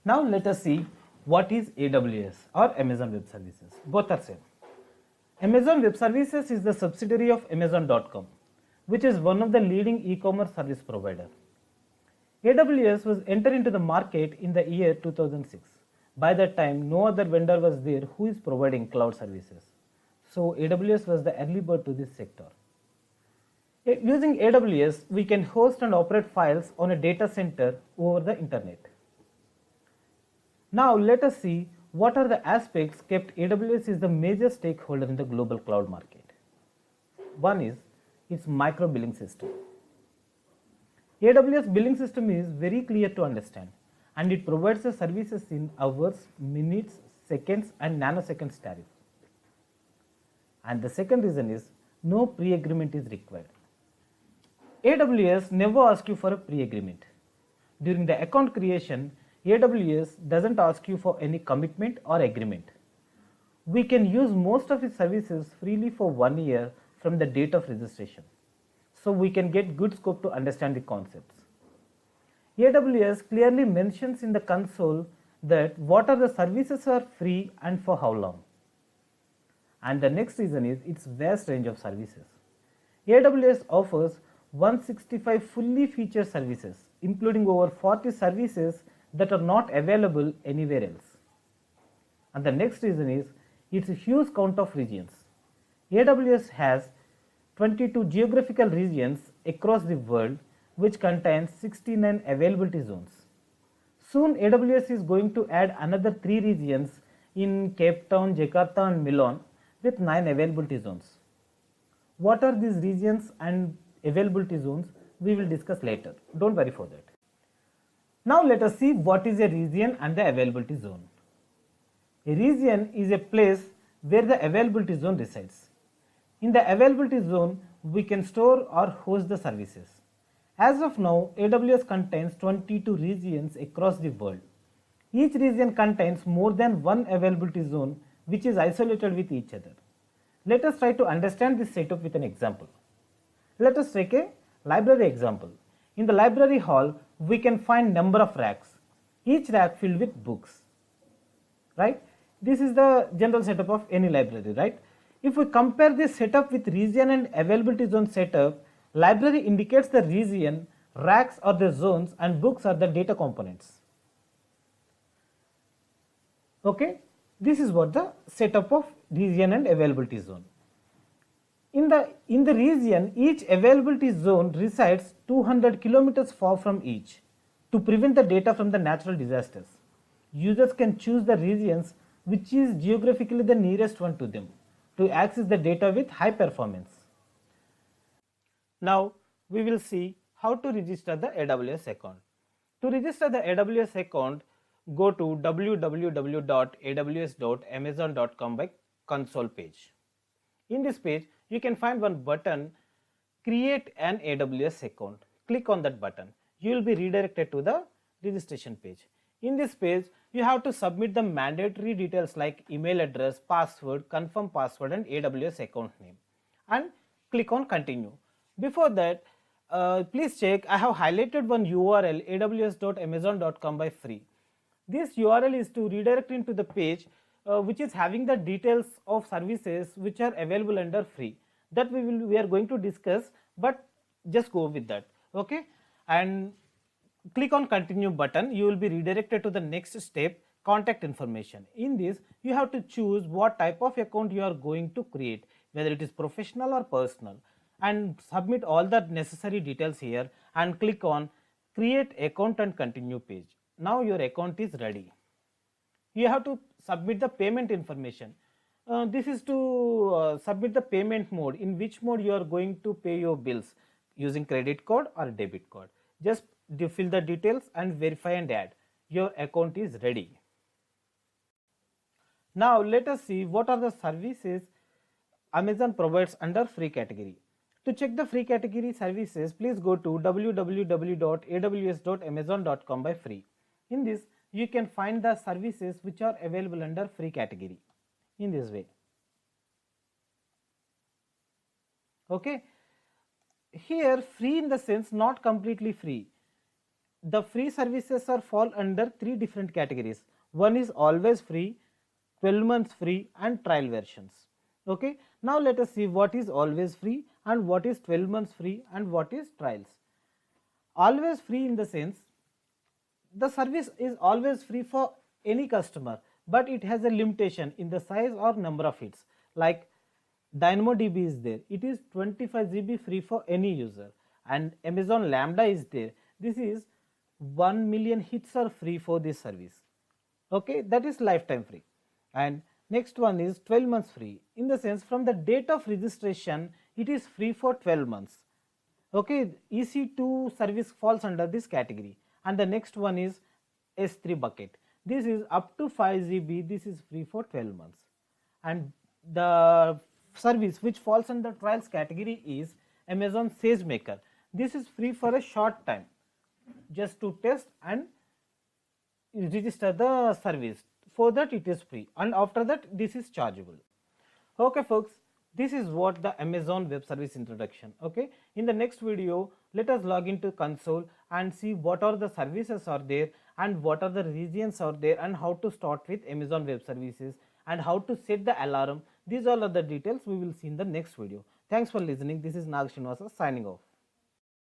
Now let us see what is AWS or Amazon Web Services. Both are same. Amazon Web Services is the subsidiary of Amazon.com, which is one of the leading e-commerce service provider. AWS was entered into the market in the year 2006. By that time, no other vendor was there who is providing cloud services. So AWS was the early bird to this sector. Using AWS, we can host and operate files on a data center over the internet. Now let us see what are the aspects kept AWS is the major stakeholder in the global cloud market. One is its micro billing system. AWS billing system is very clear to understand and it provides the services in hours, minutes, seconds and nanoseconds tariff. And the second reason is no pre-agreement is required. AWS never asks you for a pre-agreement. During the account creation, AWS doesn't ask you for any commitment or agreement. We can use most of its services freely for 1 year from the date of registration. So we can get good scope to understand the concepts. AWS clearly mentions in the console that what are the services are free and for how long. And the next reason is its vast range of services. AWS offers 165 fully featured services, including over 40 services that are not available anywhere else. And the next reason is its huge count of regions. AWS has 22 geographical regions across the world which contains 69 availability zones. Soon AWS is going to add another 3 regions in Cape Town, Jakarta and Milan with 9 availability zones. What are these regions and availability zones? We will discuss later. Don't worry for that. Now let us see what is a region and the availability zone. A region is a place where the availability zone resides. In the availability zone, we can store or host the services. As of now, AWS contains 22 regions across the world. Each region contains more than one availability zone which is isolated with each other. Let us try to understand this setup with an example. Let us take a library example. In the library hall, we can find number of racks, each rack filled with books, right? This is the general setup of any library, right? If we compare this setup with region and availability zone setup, library indicates the region, racks are the zones and books are the data components. Okay, this is what the setup of region and availability zone. In the region, each availability zone resides 200 kilometers far from each. To prevent the data from the natural disasters, users can choose the regions which is geographically the nearest one to them to access the data with high performance. Now we will see how to register the AWS account. To register the AWS account, go to www.aws.amazon.com by console page. In this page, you can find one button, create an AWS account. Click on that button. You will be redirected to the registration page. In this page, you have to submit the mandatory details like email address, password, confirm password and AWS account name and click on continue. Before that, please check, I have highlighted one URL aws.amazon.com by free. This URL is to redirect into the page which is having the details of services which are available under free. That we are going to discuss, but just go with that. Okay, and click on continue button. You will be redirected to the next step, contact information. In this, you have to choose what type of account you are going to create, whether it is professional or personal, and submit all the necessary details here and click on create account and continue page. Now your account is ready. You have to submit the payment information. This is to submit the payment mode, in which mode you are going to pay your bills, using credit card or debit card. Just fill the details and verify and add. Your account is ready. Now let us see what are the services Amazon provides under free category. To check the free category services, please go to www.aws.amazon.com by free. In this, you can find the services which are available under free category in this way. Okay, here free in the sense not completely free. the free services are fall under three different categories. One is always free, 12 months free and trial versions. Okay, now let us see what is always free and what is 12 months free and what is trials. Always free in the sense the service is always free for any customer, but it has a limitation in the size or number of hits. Like DynamoDB is there, it is 25 GB free for any user, and Amazon Lambda is there. This is 1 million hits are free for this service. Okay, that is lifetime free. And next one is 12 months free, in the sense from the date of registration it is free for 12 months. Okay, EC2 service falls under this category. And the next one is S3 bucket. This is up to 5 GB, this is free for 12 months. And the service which falls under trials category is Amazon SageMaker. This is free for a short time, just to test and register the service. For that it is free, and after that this is chargeable. Okay folks, this is what the Amazon Web Service introduction. Okay, in the next video let us log into console and see what are the services are there and what are the regions are there and how to start with Amazon Web Services and how to set the alarm. These all are the details we will see in the next video. Thanks for listening. This is Nag Srinivasa signing off.